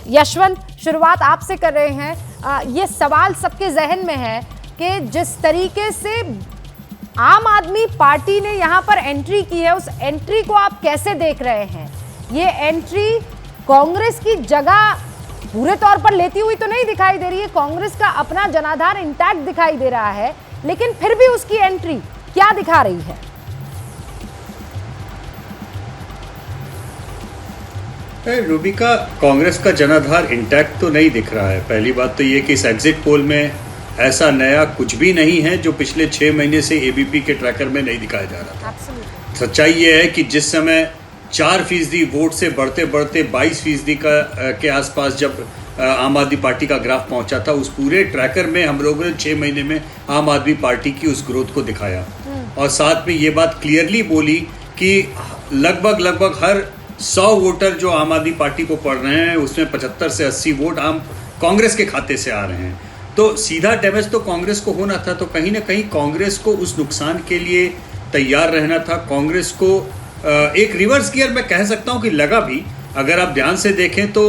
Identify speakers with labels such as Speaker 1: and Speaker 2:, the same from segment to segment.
Speaker 1: यशवंत, शुरुआत आपसे कर रहे हैं। ये सवाल सबके जहन में है कि जिस तरीके से आम आदमी पार्टी ने यहां पर एंट्री की है, उस एंट्री को आप कैसे देख रहे हैं? ये एंट्री कांग्रेस की जगह पूरे तौर पर लेती हुई तो नहीं दिखाई दे रही है, कांग्रेस का अपना जनाधार इंटैक्ट दिखाई दे रहा है, लेकिन फिर भी उसकी एंट्री क्या दिखा रही है?
Speaker 2: रूबिका, कांग्रेस का जनाधार इंटैक्ट तो नहीं दिख रहा है। पहली बात तो ये कि इस एग्जिट पोल में ऐसा नया कुछ भी नहीं है जो पिछले 6 महीने से एबीपी के ट्रैकर में नहीं दिखाया जा रहा था। सच्चाई ये है कि जिस समय 4% वोट से बढ़ते बढ़ते 22% के आसपास जब आम आदमी पार्टी का ग्राफ पहुंचा था, उस पूरे ट्रैकर में हम लोगों ने 6 महीने में आम आदमी पार्टी की उस ग्रोथ को दिखाया और साथ में ये बात क्लियरली बोली कि लगभग हर 100 वोटर जो आम आदमी पार्टी को पड़ रहे हैं, उसमें 75 से 80 वोट आम कांग्रेस के खाते से आ रहे हैं। तो सीधा डैमेज तो कांग्रेस को होना था, तो कहीं ना कहीं कांग्रेस को उस नुकसान के लिए तैयार रहना था। कांग्रेस को एक रिवर्स गियर मैं कह सकता हूं कि लगा भी। अगर आप ध्यान से देखें तो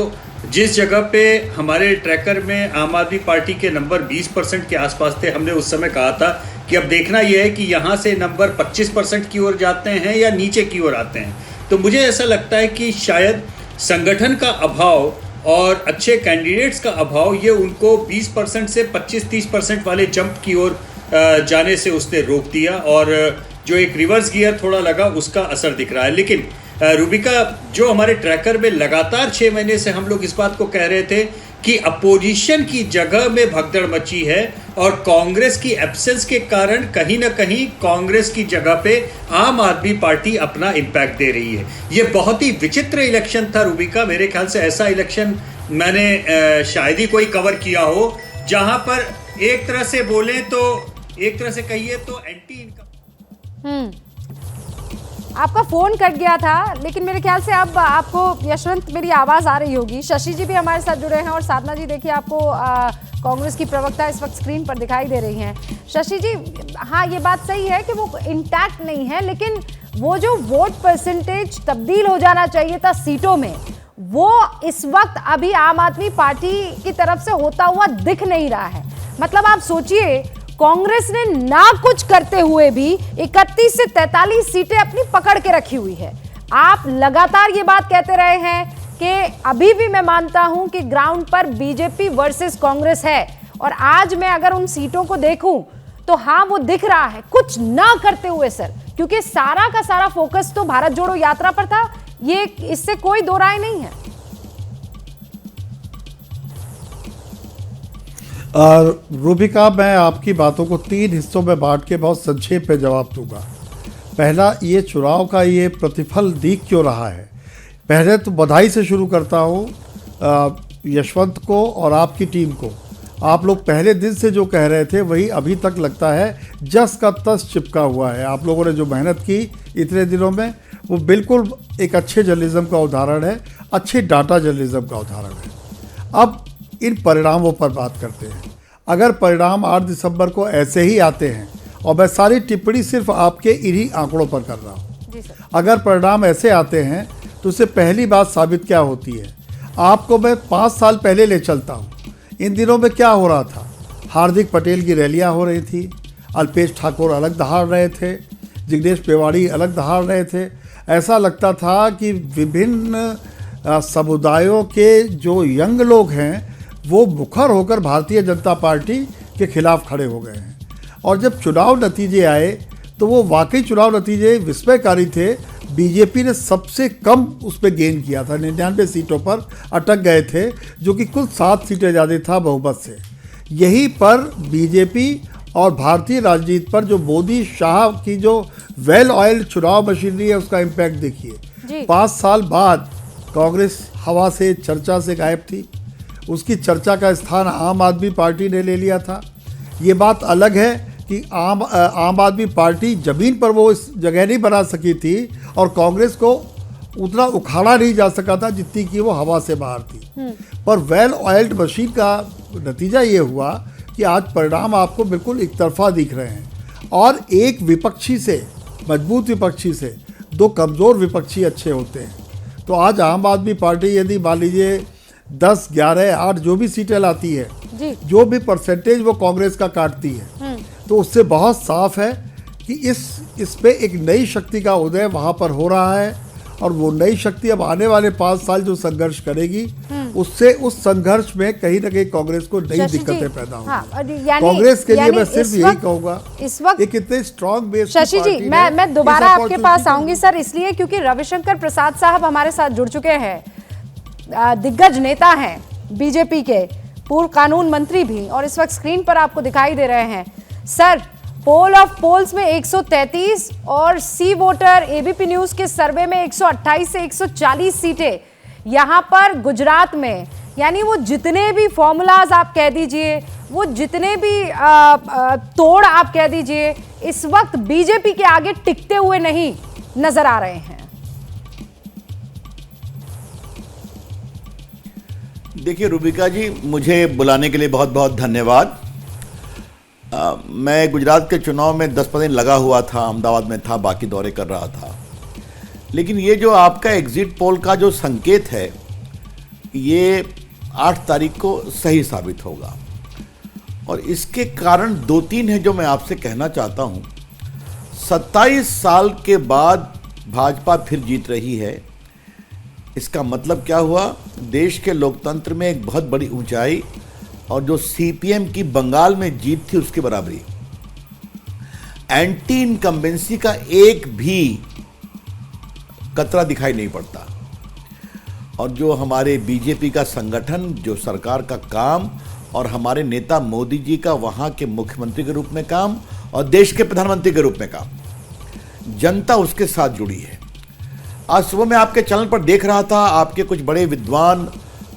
Speaker 2: जिस जगह पे हमारे ट्रैकर में आम आदमी पार्टी के नंबर 20% के आसपास थे, हमने उस समय कहा था कि अब देखना यह है कि यहाँ से नंबर 25% की ओर जाते हैं या नीचे की ओर आते हैं। तो मुझे ऐसा लगता है कि शायद संगठन का अभाव और अच्छे कैंडिडेट्स का अभाव ये उनको 20% से 25-30% वाले जंप की ओर जाने से उसने रोक दिया और जो एक रिवर्स गियर थोड़ा लगा उसका असर दिख रहा है। लेकिन रूबिका, जो हमारे ट्रैकर में लगातार 6 महीने से हम लोग इस बात को कह रहे थे कि अपोजिशन की जगह में भगदड़ मची है और कांग्रेस की एब्सेंस के कारण कहीं ना कहीं कांग्रेस की जगह पे आम आदमी पार्टी अपना इम्पैक्ट दे रही है। ये बहुत ही विचित्र इलेक्शन था रूबिका। मेरे ख्याल से ऐसा इलेक्शन मैंने शायद ही कोई कवर किया हो जहां पर एक तरह से बोले तो, एक तरह से कहिए तो एंटी इनकम।
Speaker 1: आपका फोन कट गया था, लेकिन मेरे ख्याल से अब आपको यशवंत मेरी आवाज आ रही होगी। शशि जी भी हमारे साथ जुड़े हैं और साधना जी, देखिए आपको कांग्रेस की प्रवक्ता इस वक्त स्क्रीन पर दिखाई दे रही हैं। शशि जी, हाँ ये बात सही है कि वो इंटैक्ट नहीं है, लेकिन वो जो वोट परसेंटेज तब्दील हो जाना चाहिए था सीटों में, वो इस वक्त अभी आम आदमी पार्टी की तरफ से होता हुआ दिख नहीं रहा है। मतलब आप सोचिए, कांग्रेस ने ना कुछ करते हुए भी 31 से 43 सीटें अपनी पकड़ के रखी हुई है। आप लगातार ये बात कहते रहे हैं कि अभी भी मैं मानता हूं कि ग्राउंड पर बीजेपी वर्सेस कांग्रेस है, और आज मैं अगर उन सीटों को देखूं तो हाँ वो दिख रहा है कुछ ना करते हुए सर, क्योंकि सारा का सारा फोकस तो भारत जोड़ो यात्रा पर था, ये इससे कोई दो राय नहीं है।
Speaker 3: रूबिका, मैं आपकी बातों को 3 हिस्सों में बांट के बहुत संक्षेप में जवाब दूंगा। पहला, ये चुनाव का ये प्रतिफल दिख क्यों रहा है। पहले तो बधाई से शुरू करता हूँ यशवंत को और आपकी टीम को। आप लोग पहले दिन से जो कह रहे थे वही अभी तक लगता है जस का तस चिपका हुआ है। आप लोगों ने जो मेहनत की इतने दिनों में, वो बिल्कुल एक अच्छे जर्नलिज्म का उदाहरण है, अच्छे डाटा जर्नलिज्म का उदाहरण है। अब इन परिणामों पर बात करते हैं। अगर परिणाम 8 दिसंबर को ऐसे ही आते हैं, और मैं सारी टिप्पणी सिर्फ आपके इन्हीं आंकड़ों पर कर रहा हूँ, अगर परिणाम ऐसे आते हैं तो उससे पहली बात साबित क्या होती है। आपको मैं 5 साल पहले ले चलता हूँ। इन दिनों में क्या हो रहा था, हार्दिक पटेल की रैलियाँ हो रही थी, अल्पेश ठाकुर अलग दहाड़ रहे थे, जिग्नेश मेवाड़ी अलग दहाड़ रहे थे। ऐसा लगता था कि विभिन्न समुदायों के जो यंग लोग हैं वो मुखर होकर भारतीय जनता पार्टी के खिलाफ खड़े हो गए हैं। और जब चुनाव नतीजे आए तो वो वाकई चुनाव नतीजे विस्मयकारी थे। बीजेपी ने सबसे कम उस पर गेन किया था, 99 सीटों पर अटक गए थे, जो कि कुल 7 सीटें ज़्यादा था बहुमत से। यहीं पर बीजेपी और भारतीय राजनीति पर जो मोदी शाह की जो वेल ऑयल्ड चुनाव मशीनरी है, उसका इम्पैक्ट देखिए। 5 साल बाद कांग्रेस हवा से, चर्चा से गायब थी। उसकी चर्चा का स्थान आम आदमी पार्टी ने ले लिया था। ये बात अलग है कि आम आदमी पार्टी ज़मीन पर वो इस जगह नहीं बना सकी थी और कांग्रेस को उतना उखाड़ा नहीं जा सका था जितनी कि वो हवा से बाहर थी। पर वेल ऑयल्ड मशीन का नतीजा ये हुआ कि आज परिणाम आपको बिल्कुल एक तरफा दिख रहे हैं। और एक विपक्षी से, मजबूत विपक्षी से 2 कमज़ोर विपक्षी अच्छे होते हैं। तो आज आम आदमी पार्टी यदि मान लीजिए 10, 11, 8 जो भी सीटें लाती है,
Speaker 1: जी।
Speaker 3: जो भी परसेंटेज वो कांग्रेस का काटती है, तो उससे बहुत साफ है कि इस पे एक नई शक्ति का उदय वहां पर हो रहा है। और वो नई शक्ति अब आने वाले 5 साल जो संघर्ष करेगी, उससे उस संघर्ष में कहीं ना कहीं कांग्रेस को नई
Speaker 1: शशि
Speaker 3: दिक्कतें
Speaker 1: जी,
Speaker 3: पैदा होंगी।
Speaker 1: हाँ, यानी-
Speaker 3: कांग्रेस के लिए
Speaker 1: यानी
Speaker 3: मैं सिर्फ
Speaker 1: इस
Speaker 3: यही
Speaker 1: वक्त-
Speaker 3: कहूंगा,
Speaker 1: इस वक्त
Speaker 3: एक इतने स्ट्रांग बेस
Speaker 1: शशि जी, मैं दोबारा आपके पास आऊंगी सर, इसलिए क्योंकि रविशंकर प्रसाद साहब हमारे साथ जुड़ चुके हैं, दिग्गज नेता हैं बीजेपी के, पूर्व कानून मंत्री भी, और इस वक्त स्क्रीन पर आपको दिखाई दे रहे हैं। सर, पोल ऑफ पोल्स में 133 और सी वोटर एबीपी न्यूज के सर्वे में 128 से 140 सीटें यहां पर गुजरात में, यानी वो जितने भी फॉर्मूलाज आप कह दीजिए, वो जितने भी तोड़ आप कह दीजिए, इस वक्त बीजेपी के आगे टिकते हुए नहीं नजर आ रहे हैं।
Speaker 4: देखिए रूबिका जी, मुझे बुलाने के लिए बहुत बहुत धन्यवाद। मैं गुजरात के चुनाव में 10-15 दिन लगा हुआ था, अहमदाबाद में था, बाकी दौरे कर रहा था। लेकिन ये जो आपका एग्जिट पोल का जो संकेत है, ये 8 तारीख को सही साबित होगा। और इसके कारण 2-3 हैं जो मैं आपसे कहना चाहता हूँ। 27 साल के बाद भाजपा फिर जीत रही है। इसका मतलब क्या हुआ? देश के लोकतंत्र में एक बहुत बड़ी ऊंचाई, और जो सीपीएम की बंगाल में जीत थी उसकी बराबरी। एंटी इनकम्बेंसी का एक भी कतरा दिखाई नहीं पड़ता। और जो हमारे बीजेपी का संगठन, जो सरकार का काम, और हमारे नेता मोदी जी का वहां के मुख्यमंत्री के रूप में काम और देश के प्रधानमंत्री के रूप में काम, जनता उसके साथ जुड़ी है। आज सुबह मैं आपके चैनल पर देख रहा था, आपके कुछ बड़े विद्वान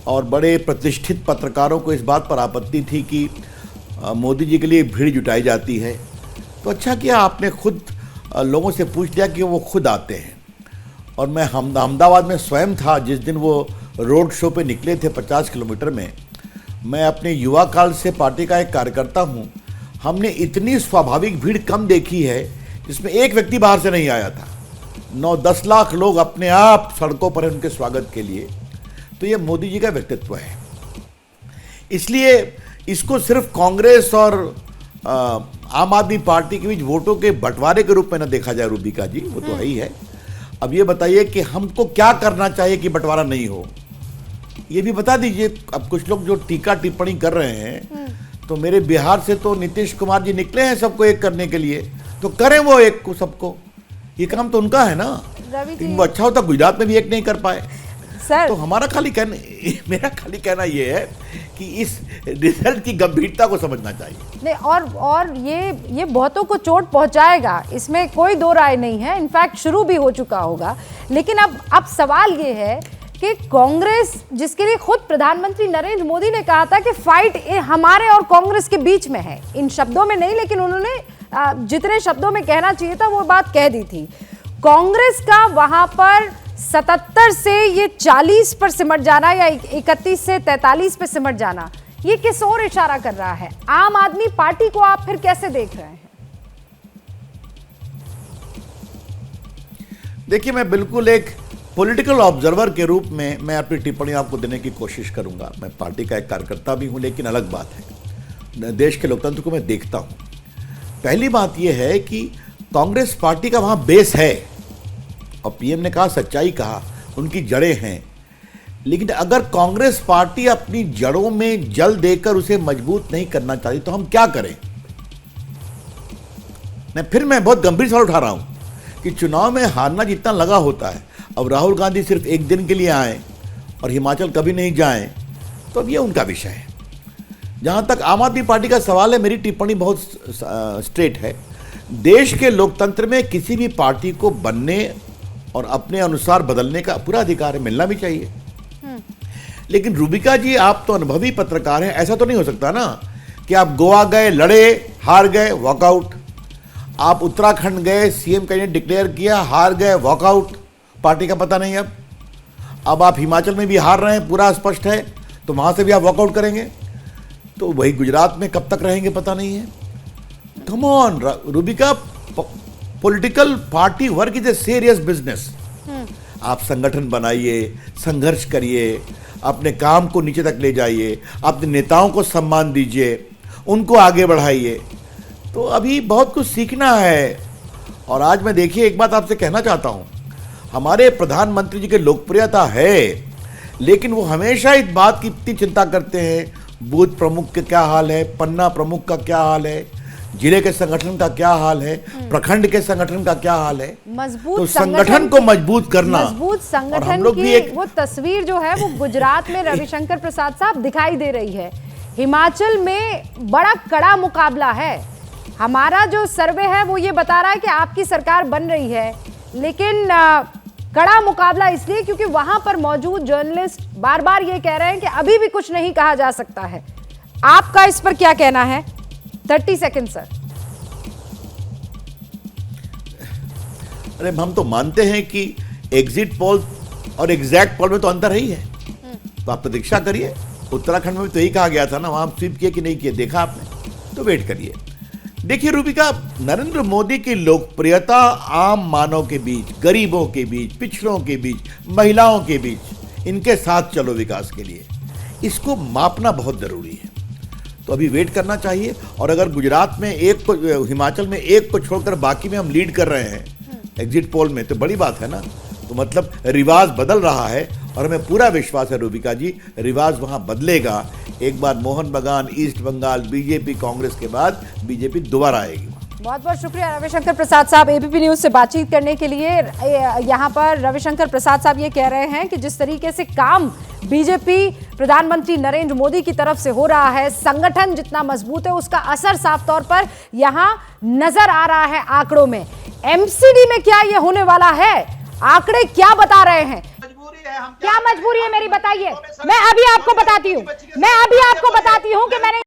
Speaker 4: और बड़े प्रतिष्ठित पत्रकारों को इस बात पर आपत्ति थी कि मोदी जी के लिए भीड़ जुटाई जाती है। तो अच्छा किया आपने खुद लोगों से पूछ लिया कि वो खुद आते हैं। और मैं अहमदाबाद में स्वयं था जिस दिन वो रोड शो पे निकले थे 50 किलोमीटर में। मैं अपने युवा काल से पार्टी का एक कार्यकर्ता हूँ। हमने इतनी स्वाभाविक भीड़ कम देखी है जिसमें एक व्यक्ति बाहर से नहीं आया था। 9-10 लाख लोग अपने आप सड़कों पर हैं उनके स्वागत के लिए। तो ये मोदी जी का व्यक्तित्व है। इसलिए इसको सिर्फ कांग्रेस और आम आदमी पार्टी के बीच वोटों के बंटवारे के रूप में न देखा जाए रूबिका जी, वो तो है ही है। अब ये बताइए कि हमको क्या करना चाहिए कि बंटवारा नहीं हो, ये भी बता दीजिए। अब कुछ लोग जो टीका टिप्पणी कर रहे हैं, तो मेरे बिहार से तो नीतीश कुमार जी निकले हैं सबको एक करने के लिए, तो करें वो एक को सबको, ये काम तो उनका है ना। लेकिन वो अच्छा होता गुजरात में भी एक नहीं कर पाए।
Speaker 1: सर,
Speaker 4: तो मेरा खाली कहना ये है कि इस रिजल्ट की गंभीरता को समझना चाहिए।
Speaker 1: नहीं, और ये बहुतों को चोट पहुंचाएगा, इसमें कोई दो राय नहीं है। इनफैक्ट शुरू भी हो चुका होगा। लेकिन अब सवाल ये है कि कांग्रेस, जिसके लिए खुद प्रधानमंत्री नरेंद्र मोदी ने कहा था कि फाइट हमारे और कांग्रेस के बीच में है, इन शब्दों में नहीं, लेकिन उन्होंने जितने शब्दों में कहना चाहिए था वो बात कह दी थी। कांग्रेस का वहां पर 77 से ये 40 पर सिमट जाना, या 31 से 43 पे सिमट जाना, ये किस ओर इशारा कर रहा है? आम आदमी पार्टी को आप फिर कैसे देख रहे हैं?
Speaker 4: देखिए, मैं बिल्कुल एक पॉलिटिकल ऑब्जर्वर के रूप में मैं अपनी टिप्पणी आपको देने की कोशिश करूंगा। मैं पार्टी का एक कार्यकर्ता भी हूं, लेकिन अलग बात है, देश के लोकतंत्र को मैं देखता हूं। पहली बात यह है कि कांग्रेस पार्टी का वहां बेस है, और पीएम ने कहा, सच्चाई कहा, उनकी जड़ें हैं। लेकिन अगर कांग्रेस पार्टी अपनी जड़ों में जल देकर उसे मजबूत नहीं करना चाहती तो हम क्या करें? मैं बहुत गंभीर सवाल उठा रहा हूं कि चुनाव में हारना जितना लगा होता है, अब राहुल गांधी सिर्फ एक दिन के लिए आए और हिमाचल कभी नहीं जाएं, तो अब ये उनका विषय है। जहां तक आम आदमी पार्टी का सवाल है, मेरी टिप्पणी बहुत स्ट्रेट है। देश के लोकतंत्र में किसी भी पार्टी को बनने और अपने अनुसार बदलने का पूरा अधिकार है, मिलना भी चाहिए। लेकिन रूबिका जी, आप तो अनुभवी पत्रकार हैं, ऐसा तो नहीं हो सकता ना कि आप गोवा गए, लड़े, हार गए, वॉकआउट। आप उत्तराखंड गए, सीएम कैंडिडेट डिक्लेयर किया, हार गए, वॉकआउट, पार्टी का पता नहीं। अब आप हिमाचल में भी हार रहे हैं, पूरा स्पष्ट है, तो वहां से भी आप वॉकआउट करेंगे, तो वही गुजरात में कब तक रहेंगे पता नहीं है। Come on Rubika, political party work is a serious business. आप संगठन बनाइए, संघर्ष करिए, अपने काम को नीचे तक ले जाइए, अपने नेताओं को सम्मान दीजिए, उनको आगे बढ़ाइए। तो अभी बहुत कुछ सीखना है। और आज मैं देखिए एक बात आपसे कहना चाहता हूं, हमारे प्रधानमंत्री जी की लोकप्रियता है, लेकिन वो हमेशा इस बात की इतनी चिंता करते हैं बूथ प्रमुख के क्या हाल है, पन्ना प्रमुख का क्या हाल है, जिले के संगठन का क्या हाल है, प्रखंड के संगठन का क्या हाल है।
Speaker 1: मजबूत
Speaker 4: तो संगठन को मजबूत करना,
Speaker 1: मजबूत
Speaker 4: और हम
Speaker 1: संगठन
Speaker 4: लोग
Speaker 1: की
Speaker 4: भी एक
Speaker 1: वो तस्वीर जो है वो गुजरात में रविशंकर प्रसाद साहब दिखाई दे रही है। हिमाचल में बड़ा कड़ा मुकाबला है। हमारा जो सर्वे है वो ये बता रहा है कि आपकी सरकार बन रही है, लेकिन कड़ा मुकाबला इसलिए क्योंकि वहां पर मौजूद जर्नलिस्ट बार बार ये कह रहे हैं कि अभी भी कुछ नहीं कहा जा सकता है। आपका इस पर क्या कहना है? 30 सेकंड सर।
Speaker 4: अरे हम तो मानते हैं कि एग्जिट पोल और एग्जैक्ट पोल में तो अंतर ही है। तो आप प्रतीक्षा करिए। उत्तराखंड में भी तो यही कहा गया था ना, वहां स्वीप किए कि नहीं किए, देखा आपने, तो वेट करिए। देखिए रूबिका, नरेंद्र मोदी की लोकप्रियता आम मानव के बीच, गरीबों के बीच, पिछड़ों के बीच, महिलाओं के बीच, इनके साथ चलो विकास के लिए, इसको मापना बहुत जरूरी है। तो अभी वेट करना चाहिए। और अगर गुजरात में एक को, हिमाचल में एक को छोड़कर बाकी में हम लीड कर रहे हैं एग्जिट पोल में, तो बड़ी बात है ना। तो मतलब रिवाज बदल रहा है और हमें पूरा विश्वास है रूबिका जी, रिवाज वहां बदलेगा। एक बार मोहन बागान, ईस्ट बंगाल, बीजेपी, कांग्रेस के बाद बीजेपी दोबारा आएगी।
Speaker 1: बहुत बहुत शुक्रिया रविशंकर प्रसाद साहब एबीपी न्यूज से बातचीत करने के लिए। यहाँ पर रविशंकर प्रसाद साहब ये कह रहे हैं कि जिस तरीके से काम बीजेपी प्रधानमंत्री नरेंद्र मोदी की तरफ से हो रहा है, संगठन जितना मजबूत है, उसका असर साफ तौर पर यहाँ नजर आ रहा है आंकड़ों में। एमसीडी में क्या ये होने वाला है, आंकड़े क्या बता रहे हैं? क्या मजबूरी है मेरी, बताइए। मैं अभी आपको बताती हूँ कि मैंने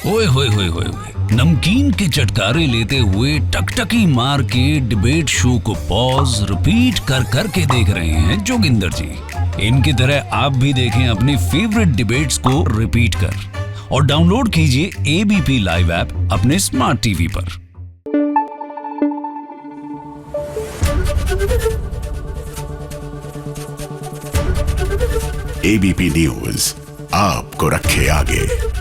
Speaker 5: ओए होए होए होए होए, नमकीन के चटकारे लेते हुए टकटकी मार के डिबेट शो को पॉज रिपीट कर कर के देख रहे हैं जोगिंदर जी। इनकी तरह आप भी देखें अपनी फेवरेट डिबेट्स को रिपीट कर और डाउनलोड कीजिए एबीपी लाइव ऐप अपने स्मार्ट टीवी पर।
Speaker 6: एबीपी न्यूज आपको रखे आगे।